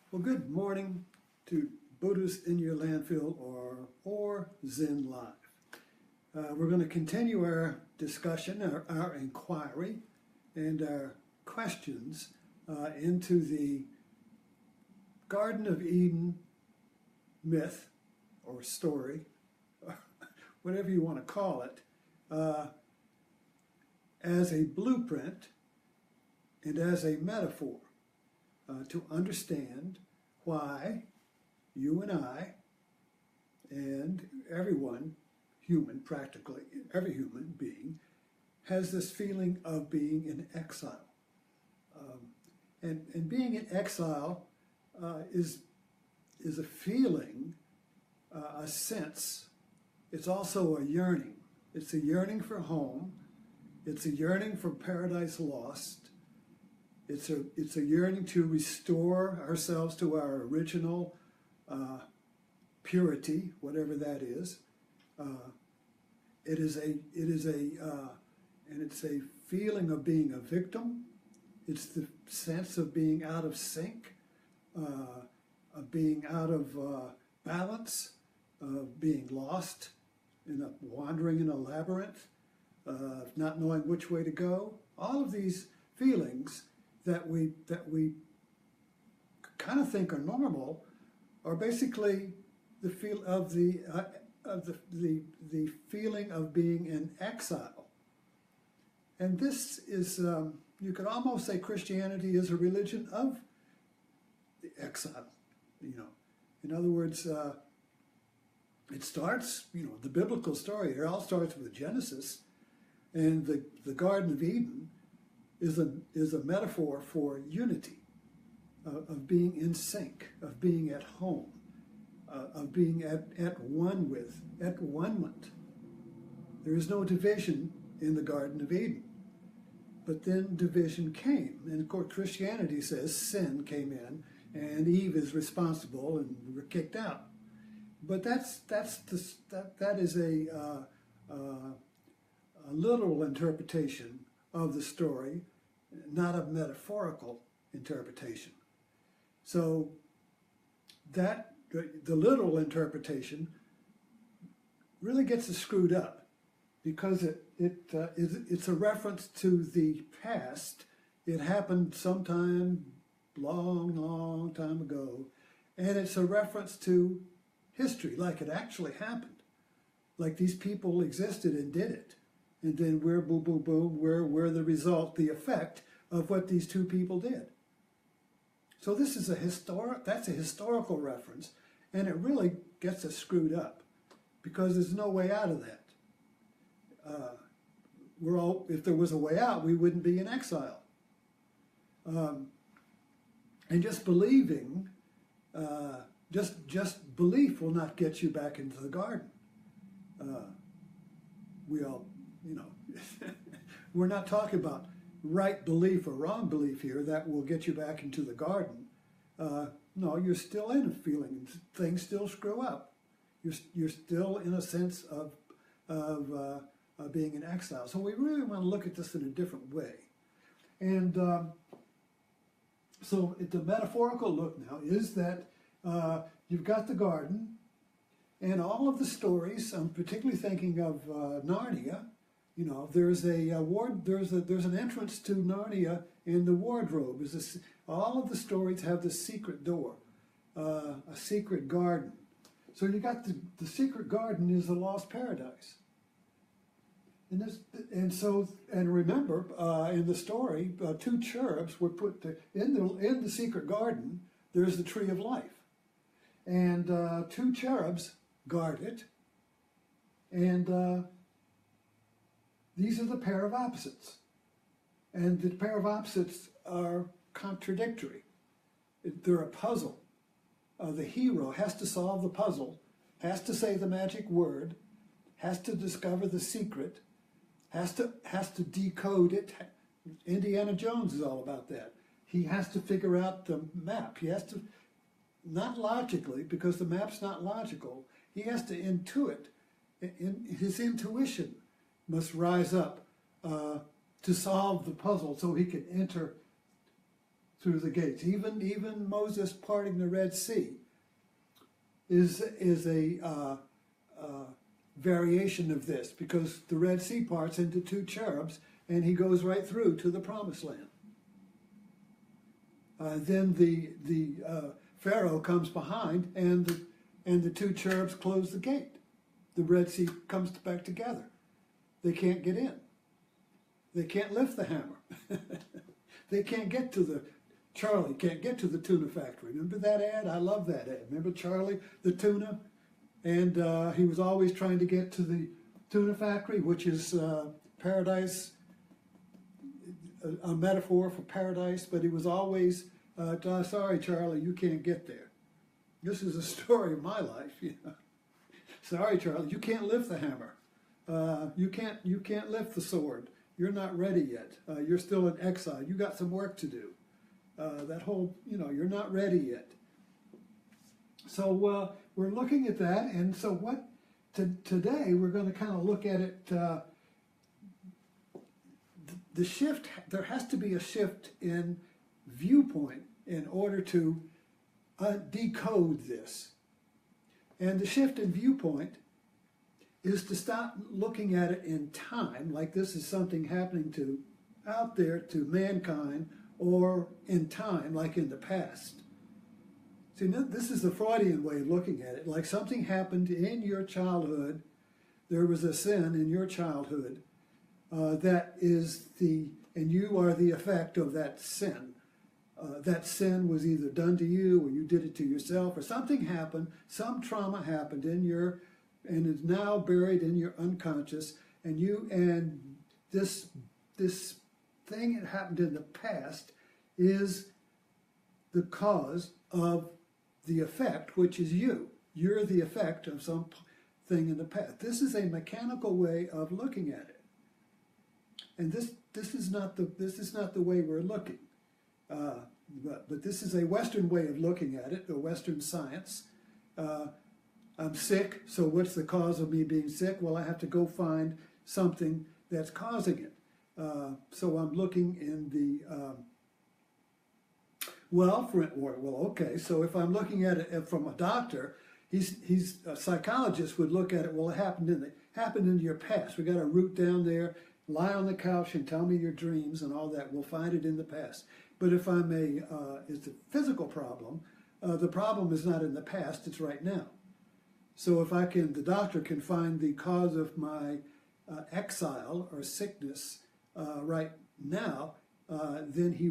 Well, good morning to Buddhists in your landfill or Zen Live. We're going to continue our discussion, our inquiry, and our questions into the Garden of Eden myth or story, whatever you want to call it, as a blueprint and as a metaphor to understand why you and I and everyone, human, practically every human being, has this feeling of being in exile. And being in exile is a feeling, a sense. It's also a yearning. It's a yearning for home. It's a yearning for paradise lost. It's a yearning to restore ourselves to our original purity, whatever that is. It's a feeling of being a victim. It's the sense of being out of sync, of being out of balance, of being lost, wandering in a labyrinth, not knowing which way to go. All of these feelings that we kind of think are normal are basically the feel of the feeling of being in exile. And this is, you could almost say Christianity is a religion of the exile. In other words, it starts, the biblical story. It all starts with Genesis, and the Garden of Eden is a metaphor for unity, of being in sync, of being at home, of being at one with, at one-ment. There is no division in the Garden of Eden. But then division came, and of course Christianity says sin came in, and Eve is responsible, and we were kicked out. But that is a literal interpretation of the story, not a metaphorical interpretation. So that the literal interpretation really gets us screwed up, because it's a reference to the past. It happened sometime long time ago, and it's a reference to history, like it actually happened, like these people existed and did it. And then we're boom, boom, boom, we're the result, the effect of what these two people did. So this is that's a historical reference, and it really gets us screwed up, because there's no way out of that. If there was a way out, we wouldn't be in exile. And just believing, just belief will not get you back into the garden. We're not talking about right belief or wrong belief here that will get you back into the garden. No, you're still in a feeling. Things still screw up. You're still in a sense of being in exile. So we really want to look at this in a different way. And so the metaphorical look now is that you've got the garden, and all of the stories. I'm particularly thinking of Narnia. There's an entrance to Narnia in the wardrobe. All of the stories have this secret door, a secret garden. So you got the secret garden is the lost paradise. And remember, in the story, two cherubs were put in the secret garden. There's the tree of life, and two cherubs guard it. And these are the pair of opposites, and the pair of opposites are contradictory. They're a puzzle. The hero has to solve the puzzle, has to say the magic word, has to discover the secret, has to decode it. Indiana Jones is all about that. He has to figure out the map. He has to, not logically, because the map's not logical, he has to intuit. His intuition must rise up to solve the puzzle so he can enter through the gates. Even Moses parting the Red Sea is a variation of this, because the Red Sea parts into two cherubs and he goes right through to the Promised Land. Then the Pharaoh comes behind and the two cherubs close the gate. The Red Sea comes back together. They can't get in. They can't lift the hammer. They can't get to Charlie can't get to the tuna factory. Remember that ad? I love that ad. Remember Charlie, the tuna? And he was always trying to get to the tuna factory, which is paradise, a metaphor for paradise, but he was always, sorry, Charlie, you can't get there. This is a story of my life. You know? Sorry, Charlie, you can't lift the hammer. You can't lift the sword. You're not ready yet. You're still in exile. You got some work to do. That whole, you're not ready yet. So we're looking at that, and so today we're going to kind of look at it. The shift, there has to be a shift in viewpoint in order to decode this. And the shift in viewpoint is to stop looking at it in time, like this is something happening out there to mankind, or in time, like in the past. See, this is the Freudian way of looking at it, like something happened in your childhood. There was a sin in your childhood and you are the effect of that sin. That sin was either done to you, or you did it to yourself, or something happened, some trauma happened and is now buried in your unconscious, and this thing that happened in the past is the cause of the effect, which is you. You're the effect of something in the past. This is a mechanical way of looking at it, and this is not the way we're looking. But this is a Western way of looking at it, a Western science. I'm sick, so what's the cause of me being sick? Well, I have to go find something that's causing it. So I'm looking in the okay. So if I'm looking at it from a doctor, he's a psychologist would look at it. Well, it happened in your past. We got a root down there. Lie on the couch and tell me your dreams and all that. We'll find it in the past. But if it's a physical problem, the problem is not in the past, it's right now. So if the doctor can find the cause of my exile or sickness right now, then he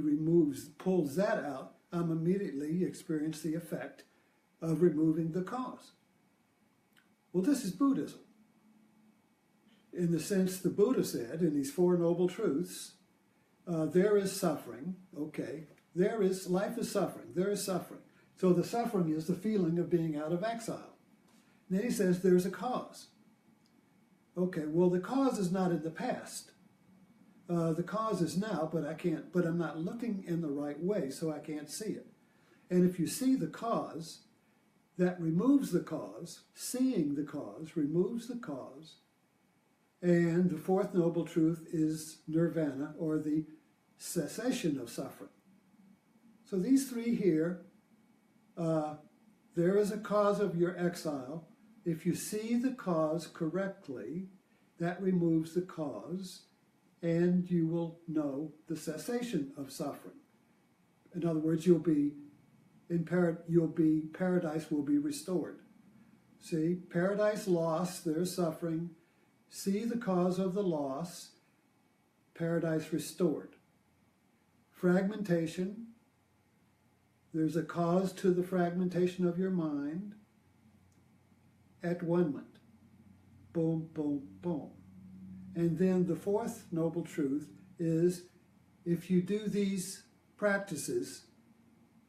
pulls that out, I'm immediately experience the effect of removing the cause. Well, this is Buddhism. In the sense the Buddha said in these Four Noble Truths, there is suffering, okay. Life is suffering, there is suffering. So the suffering is the feeling of being out of exile. And then he says there's a cause. Okay, well the cause is not in the past. The cause is now, but I'm not looking in the right way, so I can't see it. And if you see the cause, that removes the cause. Seeing the cause removes the cause. And the fourth noble truth is nirvana, or the cessation of suffering. So these three here, there is a cause of your exile. If you see the cause correctly, that removes the cause, and you will know the cessation of suffering. In other words, paradise will be restored. See, paradise lost, there's suffering. See the cause of the loss, paradise restored. Fragmentation, there's a cause to the fragmentation of your mind. At one-ment. Boom, boom, boom. And then the fourth noble truth is, if you do these practices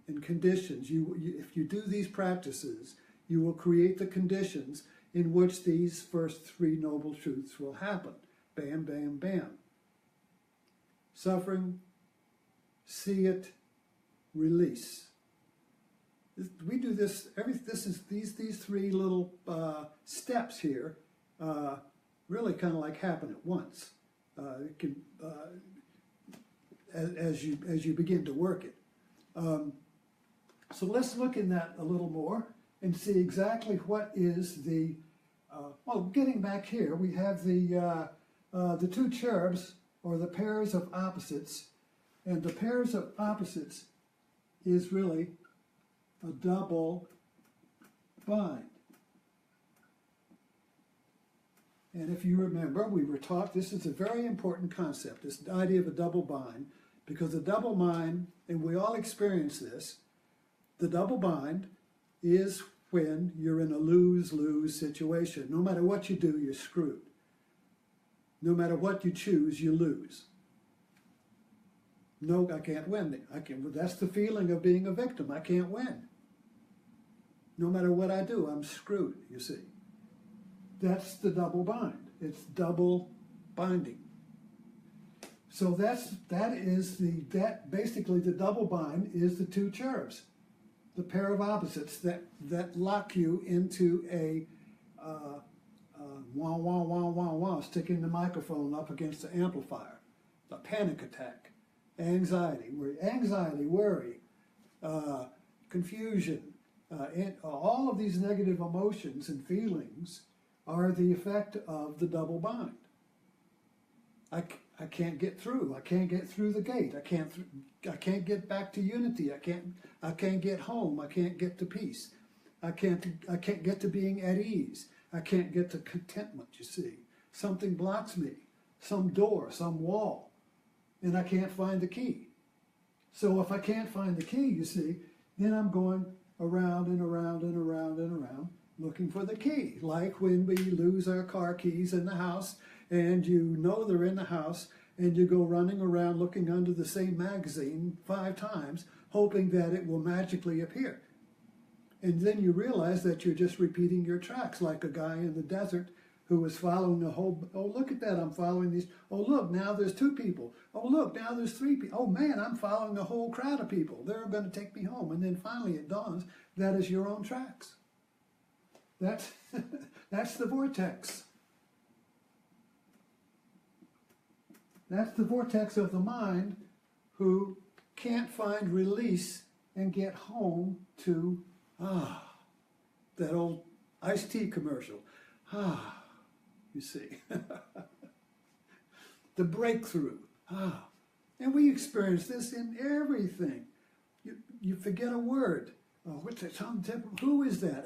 and conditions, if you do these practices, you will create the conditions in which these first three noble truths will happen. Bam, bam, bam. Suffering, see it, release. We do this. These three little steps here really kind of like happen at once. It can, as you begin to work it. So let's look in that a little more and see exactly what is the, well, getting back here, we have the two cherubs, or the pairs of opposites, and the pairs of opposites is really a double bind. And if you remember, we were taught this is a very important concept, this idea of a double bind, because the double bind, and we all experience this, the double bind is when you're in a lose-lose situation. No matter what you do, you're screwed. No matter what you choose, you lose. No, I can't win. That's the feeling of being a victim. I can't win. No matter what I do, I'm screwed, you see. That's the double bind. It's double binding. So basically the double bind is the two cherubs, the pair of opposites that lock you into a wah, wah, wah, wah, wah, sticking the microphone up against the amplifier, a panic attack, anxiety, worry, confusion, and all of these negative emotions and feelings are the effect of the double bind. I can't get through. I can't get through the gate. I can't get back to unity. I can't get home. I can't get to peace. I can't get to being at ease. I can't get to contentment, you see. Something blocks me, some door, some wall, and I can't find the key. So if I can't find the key, you see, then I'm going around and around and around and around looking for the key. Like when we lose our car keys in the house and you know they're in the house and you go running around looking under the same magazine 5 times hoping that it will magically appear. And then you realize that you're just repeating your tracks like a guy in the desert who was following a whole, oh, look at that, I'm following these, oh, look, now there's 2 people. Oh, look, now there's 3 people. Oh, man, I'm following a whole crowd of people. They're going to take me home. And then finally it dawns, that is your own tracks. That's the vortex. That's the vortex of the mind who can't find release and get home to, that old iced tea commercial. You see. The breakthrough. And we experience this in everything. You forget a word. Oh, what's that? Who is that?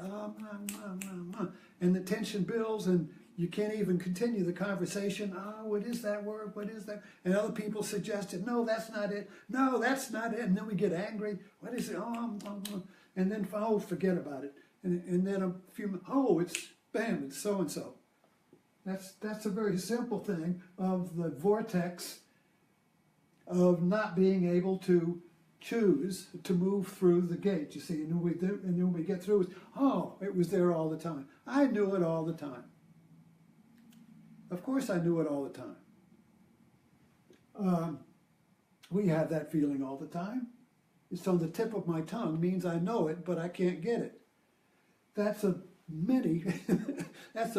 And the tension builds and you can't even continue the conversation. What is that word? What is that? And other people suggest it. No, that's not it. No, that's not it. And then we get angry. What is it? And then, forget about it. And then a few minutes, it's, bam, it's so-and-so. That's a very simple thing of the vortex of not being able to choose to move through the gate, you see. And then we get through it. It was there all the time. I knew it all the time. Of course I knew it all the time. We have that feeling all the time. It's on the tip of my tongue, means I know it, but I can't get it. That's a mini, that's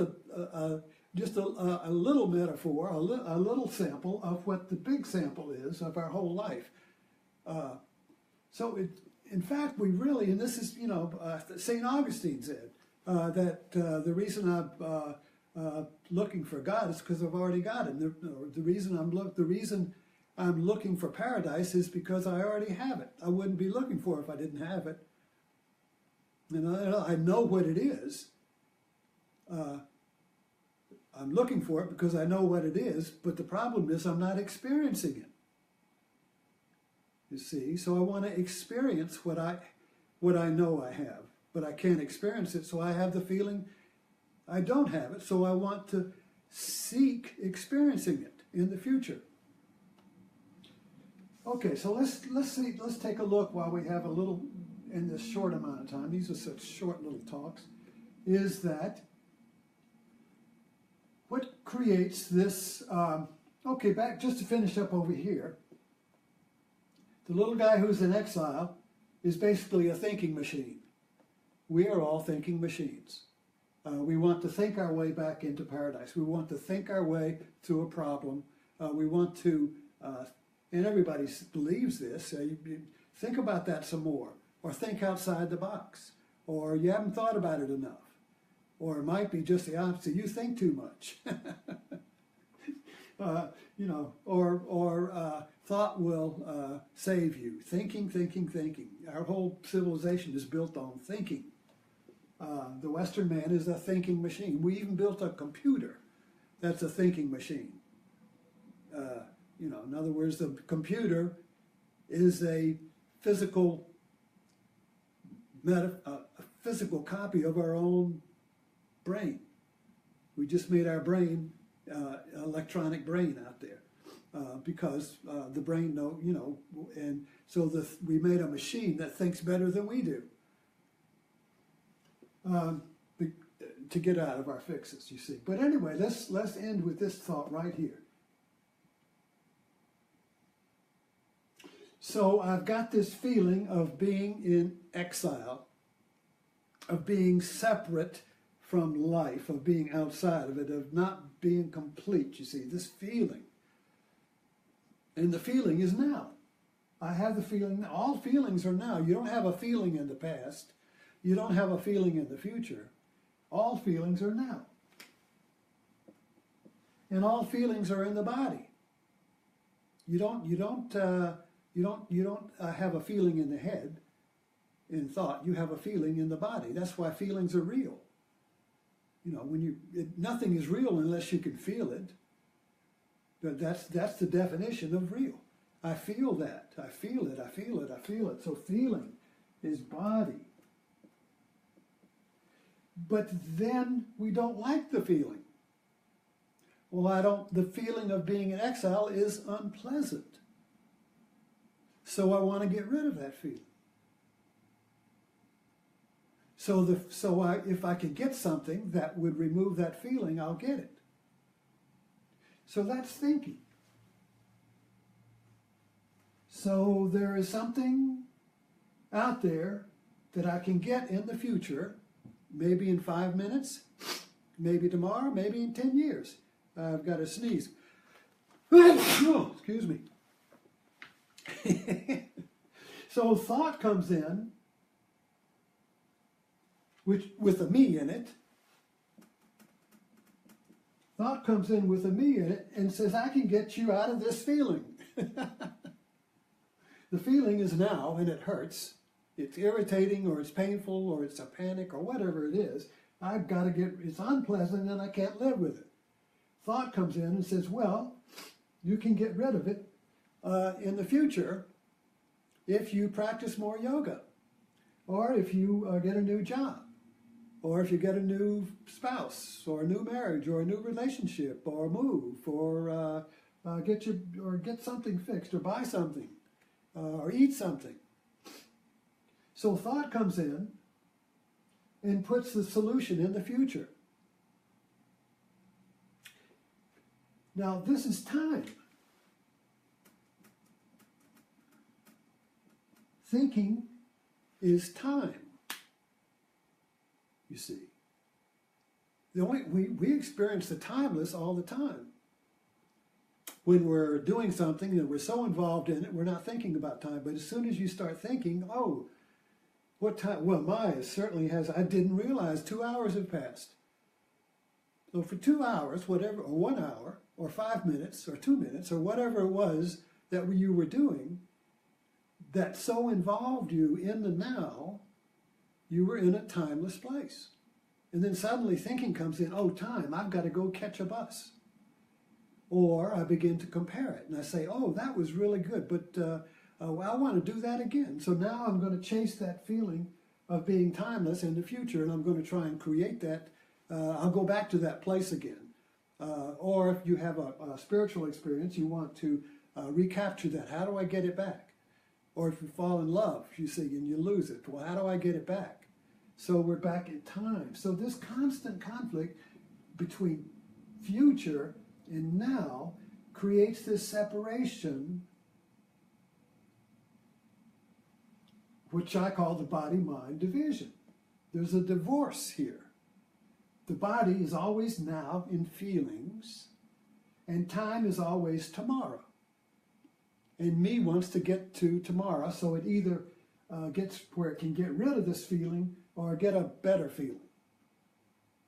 just a little metaphor, a little sample of what the big sample is of our whole life. In fact, we really, and this is, St. Augustine said that the reason I'm looking for God is because I've already got it. The reason I'm looking for paradise is because I already have it. I wouldn't be looking for it if I didn't have it. And I know what it is. I'm looking for it because I know what it is, but the problem is I'm not experiencing it. You see, so I want to experience what I know I have, but I can't experience it, so I have the feeling I don't have it, so I want to seek experiencing it in the future. Okay, so let's take a look while we have a little, in this short amount of time, these are such short little talks, is that what creates this, back just to finish up over here, the little guy who's in exile is basically a thinking machine. We are all thinking machines. We want to think our way back into paradise. We want to think our way through a problem. We want to, and everybody believes this, Think about that some more, or think outside the box, or you haven't thought about it enough, or it might be just the opposite. You think too much. Thought will save you. Thinking, thinking, thinking. Our whole civilization is built on thinking. The Western man is a thinking machine. We even built a computer that's a thinking machine. In other words, the computer is a physical copy of our own brain. We just made our brain electronic brain out there because the brain and so we made a machine that thinks better than we do to get out of our fixes, you see. But anyway, let's end with this thought right here. So I've got this feeling of being in exile, of being separate from life, of being outside of it, of not being complete, you see, this feeling. And the feeling is now. I have the feeling, all feelings are now. You don't have a feeling in the past. You don't have a feeling in the future. All feelings are now. And all feelings are in the body. You don't have a feeling in the head, in thought. You have a feeling in the body. That's why feelings are real. Nothing is real unless you can feel it. But that's the definition of real. I feel that. I feel it. I feel it. I feel it. So feeling is body. But then we don't like the feeling. Well, the feeling of being in exile is unpleasant. So I want to get rid of that feeling. If I could get something that would remove that feeling, I'll get it. So that's thinking. So there is something out there that I can get in the future, maybe in 5 minutes, maybe tomorrow, maybe in 10 years. I've got to sneeze. Oh, excuse me. So thought comes in, with a me in it. Thought comes in with a me in it and says, I can get you out of this feeling. The feeling is now, and it hurts. It's irritating, or it's painful, or it's a panic, or whatever it is. It's unpleasant, and I can't live with it. Thought comes in and says, well, you can get rid of it in the future if you practice more yoga, or if you get a new job, or if you get a new spouse, or a new marriage, or a new relationship, or move, or get something fixed, or buy something, or eat something. So thought comes in and puts the solution in the future. Now this is time. Thinking is time. You see, we experience the timeless all the time. When we're doing something and we're so involved in it, we're not thinking about time. But as soon as you start thinking, oh, what time? Well, Maya certainly has. I didn't realize 2 hours have passed. So for 2 hours, whatever, or 1 hour, or 5 minutes, or 2 minutes, or whatever it was that you were doing, that so involved you in the now, you were in a timeless place. And then suddenly thinking comes in, oh, time, I've got to go catch a bus. Or I begin to compare it, and I say, oh, that was really good, but I want to do that again. So now I'm going to chase that feeling of being timeless in the future, and I'm going to try and create that. I'll go back to that place again. Or if you have a spiritual experience, you want to recapture that. How do I get it back? Or if you fall in love, you see, and you lose it. Well, how do I get it back? So we're back in time. So this constant conflict between future and now creates this separation, which I call the body-mind division. There's a divorce here. The body is always now in feelings, and time is always tomorrow. And me wants to get to tomorrow, so it either gets where it can get rid of this feeling or get a better feeling.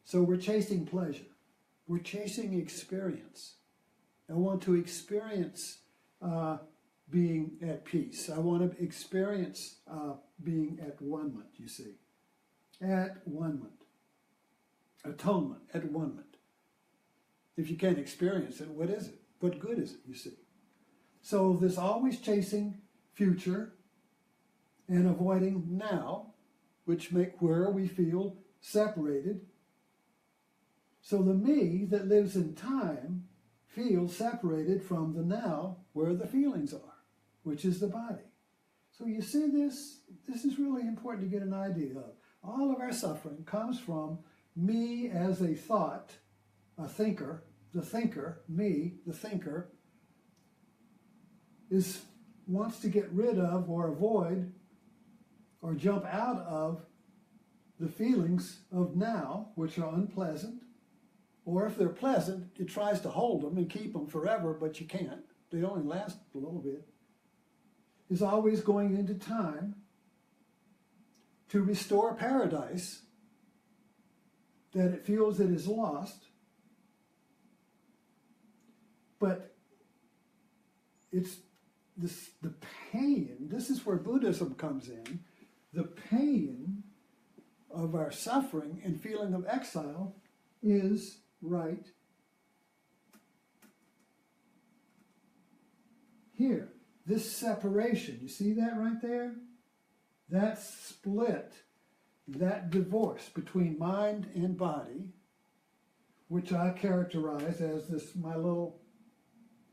So we're chasing pleasure. We're chasing experience. I want to experience being at peace. I want to experience being at one-ment, you see. At one-ment. Atonement, at one-ment. If you can't experience it, what is it? What good is it, you see? So this always chasing future and avoiding now, which make where we feel separated. So the me that lives in time feels separated from the now where the feelings are, which is the body. So you see this is really important to get an idea of. All of our suffering comes from me as a thought, a thinker, the thinker, me, the thinker, wants to get rid of or avoid or jump out of the feelings of now, which are unpleasant, or if they're pleasant, it tries to hold them and keep them forever, but you can't. They only last a little bit. Is always going into time to restore paradise that it feels it is lost, but it's the pain, this is where Buddhism comes in, the pain of our suffering and feeling of exile is right here. This separation, you see that right there? That split, that divorce between mind and body, which I characterize as this, my little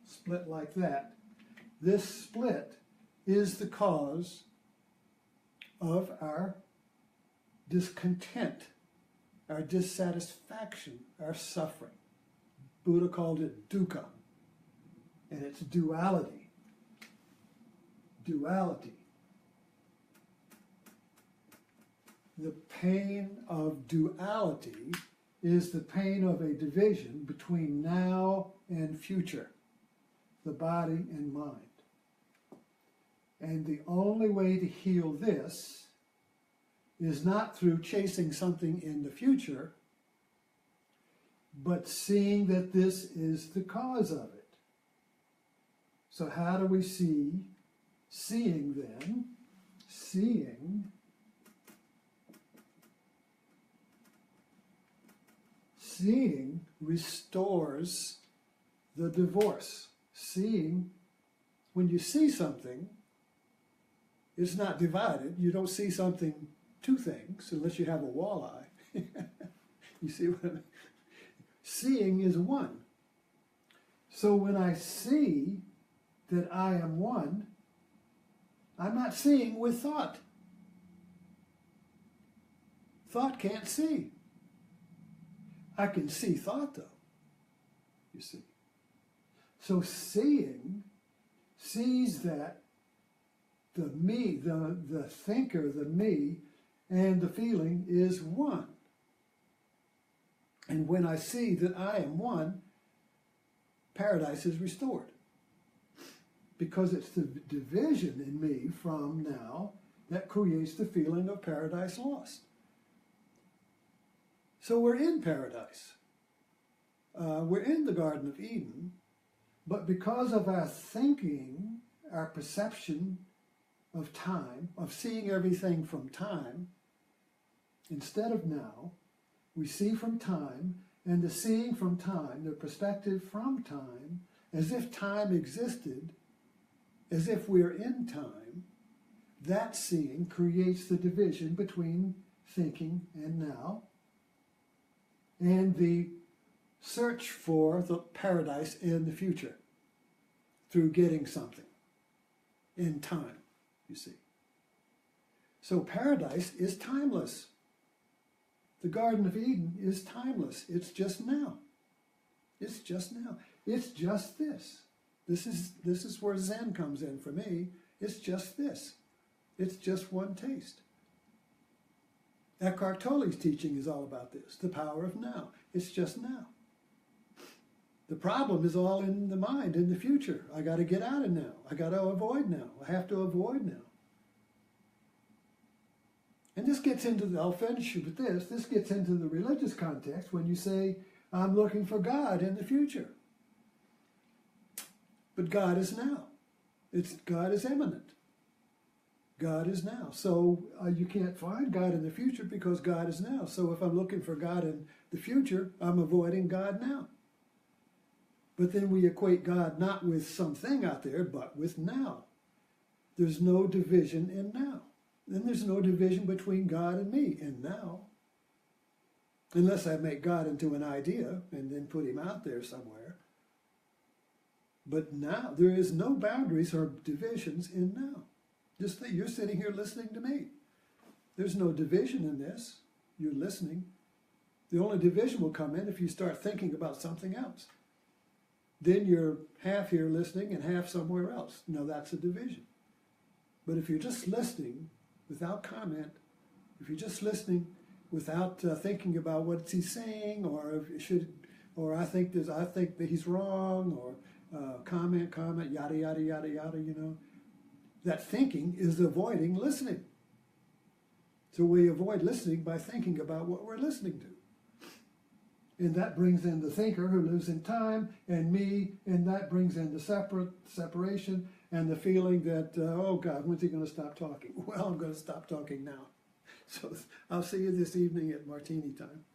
split like that. This split is the cause of our discontent, our dissatisfaction, our suffering. Buddha called it dukkha, and it's duality. Duality. The pain of duality is the pain of a division between now and future, the body and mind. And the only way to heal this is not through chasing something in the future, but seeing that this is the cause of it. So how do we see? Seeing then, seeing restores the divorce. Seeing, when you see something, it's not divided. You don't see something, two things, unless you have a walleye. You see what I mean? Seeing is one. So when I see that I am one, I'm not seeing with thought. Thought can't see. I can see thought, though, you see. So seeing sees that the me, the thinker, the me, and the feeling is one. And when I see that I am one, paradise is restored. Because it's the division in me from now that creates the feeling of paradise lost. So we're in paradise. We're in the Garden of Eden, but because of our thinking, our perception of time, of seeing everything from time, instead of now, we see from time, and the seeing from time, the perspective from time, as if time existed, as if we're in time, that seeing creates the division between thinking and now, and the search for the paradise in the future through getting something in time, you see. So paradise is timeless. The Garden of Eden is timeless. It's just now. It's just now. It's just this. This is where Zen comes in for me. It's just this. It's just one taste. Eckhart Tolle's teaching is all about this, the power of now. It's just now. The problem is all in the mind, in the future. I got to get out of now. I got to avoid now. I have to avoid now. And this gets into, I'll finish with this, this gets into the religious context when you say, I'm looking for God in the future. But God is now. God is imminent. God is now. So you can't find God in the future because God is now. So if I'm looking for God in the future, I'm avoiding God now. But then we equate God not with something out there, but with now. There's no division in now. Then there's no division between God and me in now. Unless I make God into an idea and then put him out there somewhere. But now, there is no boundaries or divisions in now. Just that you're sitting here listening to me. There's no division in this. You're listening. The only division will come in if you start thinking about something else. Then you're half here listening and half somewhere else. Now that's a division. But if you're just listening without comment, if you're just listening without thinking about what's he saying, or I think that he's wrong, or comment, yada, yada, yada, yada, you know. That thinking is avoiding listening. So we avoid listening by thinking about what we're listening to. And that brings in the thinker who lives in time, and me, and that brings in the separation, and the feeling that, oh God, when's he going to stop talking? Well, I'm going to stop talking now. So I'll see you this evening at Martini time.